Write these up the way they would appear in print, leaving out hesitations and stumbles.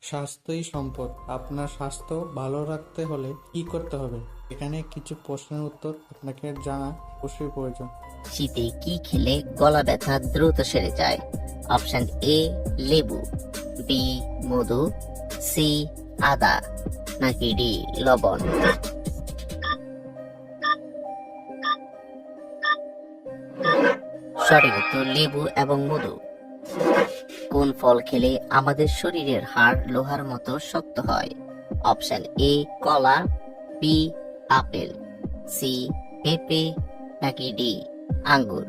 স্বাস্থ্যই সম্পদ। আপনার স্বাস্থ্য ভালো রাখতে হলে কি করতে হবে? এখানে কিছু প্রশ্নের উত্তর আপনাকে জানা অবশ্যই প্রয়োজন। শীতে কি খেলে গলা ব্যথা দ্রুত সেরে যায়? অপশন এ লেবু, বি মধু, সি আদা, নাকি ডি লবণ? সঠিক উত্তর লেবু এবং মধু। কোন ফল খেলে আমাদের শরীরের হাড় লোহার মতো শক্ত হয়? অপশন এ কলা, বি আপেল, সি পেঁপে, নাকি ডি আঙ্গুর?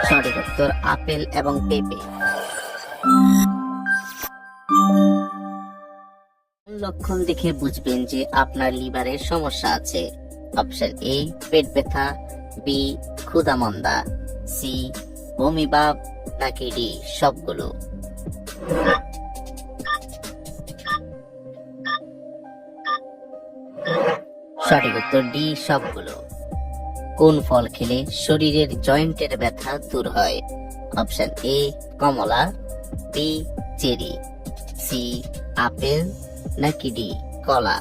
সঠিক উত্তর আপেল এবং পেঁপে। লক্ষণ দেখে বুঝবেন যে আপনার লিভারের সমস্যা আছে? অপশন এ পেট ব্যথা, বি ক্ষুধা-মন্দা, সি বমি ভাব, নাকি ডি সবগুলো? সঠিক উত্তর ডি সবগুলো। কোন ফল খেলে শরীরের জয়েন্টের ব্যথা দূর হয়? অপশন এ কমলা, বি চেরি, সি আপেল, নাকি ডি কলা?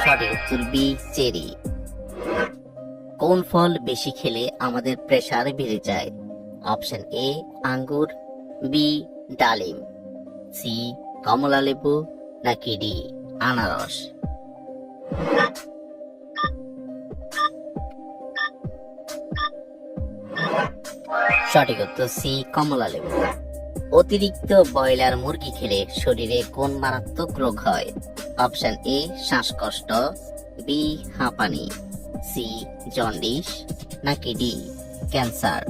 সঠিক উত্তর বি চেরি। কোন ফল বেশি খেলে আমাদের প্রেসার বেড়ে যায়? অপশন এ আঙ্গুর, বি ডালিম, সি কমলা লেবু, নাকি ডি আনারস? সঠিক উত্তর সি কমলা লেবু। অতিরিক্ত ব্রয়লার মুরগি খেলে শরীরে কোন মারাত্মক রোগ হয়? অপশন এ শ্বাসকষ্ট, বি হাঁপানি, সি জন্ডিস, নাকি ডি ক্যান্সার?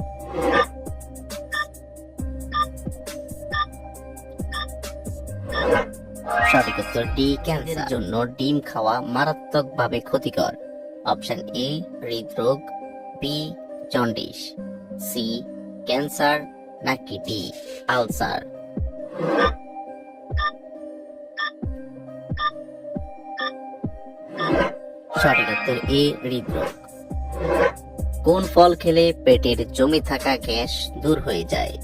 সঠিক উত্তর ডি ক্যান্সার। জন্য ডিম খাওয়া মারাত্মকভাবে ক্ষতিকর। অপশন এ হৃদরোগ, বি জন্ডিস, সি ক্যান্সার, নাকি ডি আলসার? সঠিক উত্তর এ হৃদরোগ। কোন ফল খেলে পেটের জমে থাকা গ্যাস দূর হয়ে যায়?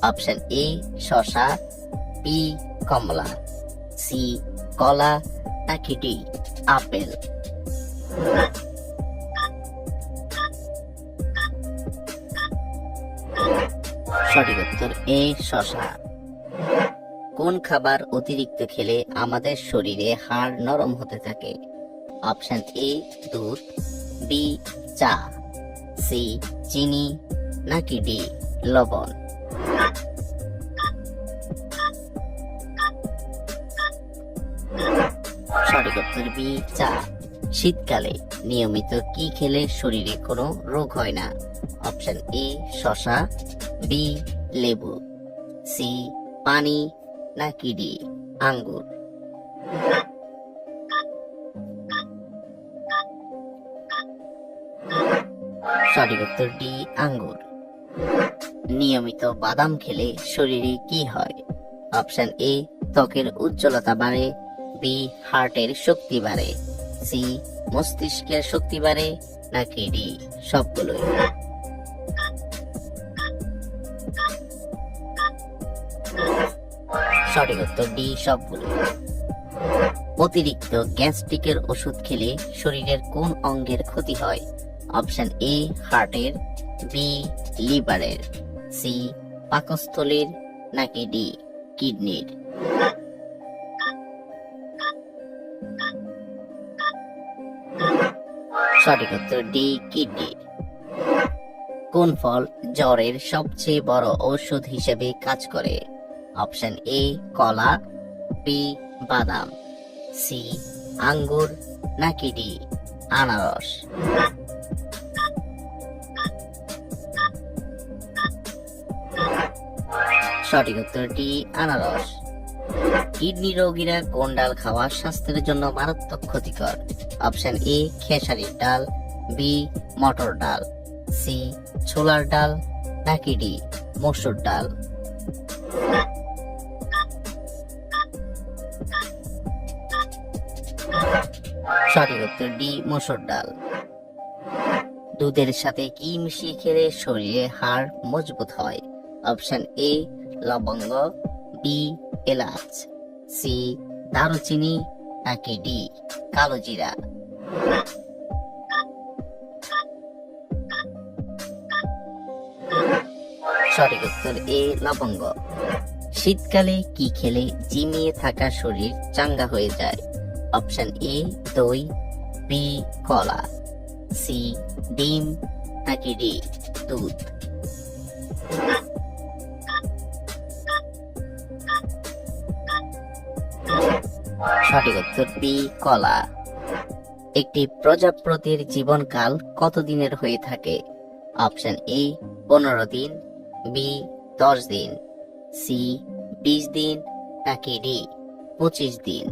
অপশন এ শসা, বি কমলা, সি কলা, নাকি ডি আপেল? সঠিক উত্তর এ শসা। কোন খাবার অতিরিক্ত খেলে আমাদের শরীরে হাড় নরম হতে থাকে? অপশন এ দুধ, বি চা, সি চিনি, নাকি ডি লবণ? সঠিক উত্তর বি চা। শীতকালে নিয়মিত কি খেলে শরীরে কোনো রোগ হয় না? অপশন এ শসা, বি লেবু, সি পানি, নাকি ডি আঙ্গুর? সঠিক উত্তর ডি আঙ্গুর। নিয়মিত বাদাম খেলে শরীরে কি হয়? অপশন এ ত্বকের উজ্জ্বলতা বাড়ে, বি হার্টের শক্তি বাড়ে, সি মস্তিষ্কের শক্তি বাড়ে, নাকি ডি সবগুলোই? সঠিক উত্তর ডি সবগুলো। অতিরিক্ত গ্যাস্ট্রিকের ওষুধ খেলে শরীরের কোন অঙ্গের ক্ষতি হয়? অপশন এ হার্টের, বি লিভারের, সি পাকস্থলীর, নাকি ডি কিডনির? সঠিক উত্তর ডি কিডনির। কোন ফল জ্বরের সবচেয়ে বড় ঔষধ হিসেবে কাজ করে? অপশন এ কলা, বি বাদাম, সি আঙ্গুর, নাকি ডি আনারস? সঠিক উত্তর ডি আনারস। কিডনি রোগীরা কোন ডাল খাওয়া স্বাস্থ্যের জন্য মারাত্মক ক্ষতিকর? অপশন এ খেসারির ডাল, বি মটর ডাল, সি ছোলার ডাল, নাকি ডি মসুর ডাল? সঠিক উত্তর ডি মসুর ডাল। দুধের সাথে কি মিশিয়ে খেলে শরীরে হাড় মজবুত হয়? অপশন এ লবঙ্গ, বি এলাচ, সি দারুচিনি, নাকি ডি কালো জিরা। সঠিক উত্তর এ লবঙ্গ। শীতকালে কি খেলে জিমিয়ে থাকা শরীর চাঙ্গা হয়ে যায়? অপশন এ দই, বি কলা, সি ডিম, নাকি ডি দুধ। সঠিক উত্তর বি কলা। একটি প্রজাপতির জীবনকাল কতদিনের হয়ে থাকে? অপশন এ 15 দিন, বি 10 দিন, সি 20 দিন, নাকি ডি 25 দিন।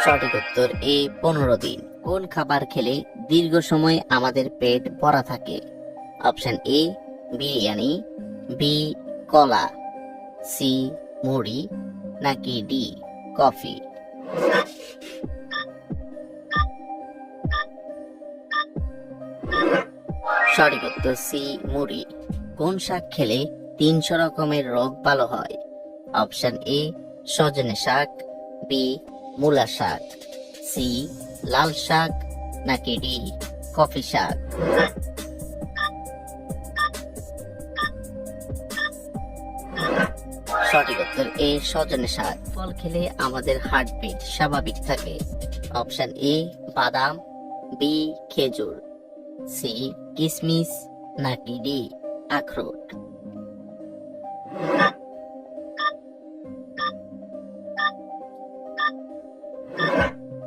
সঠিক উত্তর এ 15 দিন। কোন খাবার খেলে দীর্ঘ সময় আমাদের পেট ভরা থাকে? অপশন এ বিরিয়ানি, বি কলা, সি মুড়ি, নাকি ডি কফি। সঠিক উত্তর সি মুড়ি। কোন শাক খেলে 300 রকমের রোগ ভালো হয়? অপশন এ সজনে শাক, বি মূলা শাক, সি লাল শাক, নাকি ডি কফি শাক। সঠিক উত্তর এ সজনে শাক। ফল খেলে আমাদের হার্টবিট স্বাভাবিক থাকে? অপশন এ বাদাম, বি খেজুর, সি কিশমিশ, নাকি ডি আখরোট।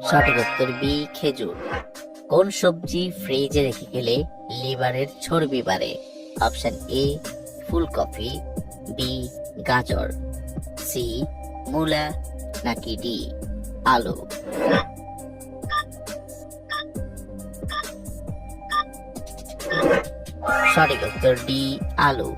সঠিক উত্তর বি খেজুর। কোন সবজি ফ্রিজে রেখে গেলে লিভারের চর্বি বাড়ে? অপশন এ ফুলকপি, বি গাজর, সি মূলা, নাকি ডি আলু। সঠিক উত্তর ডি আলু।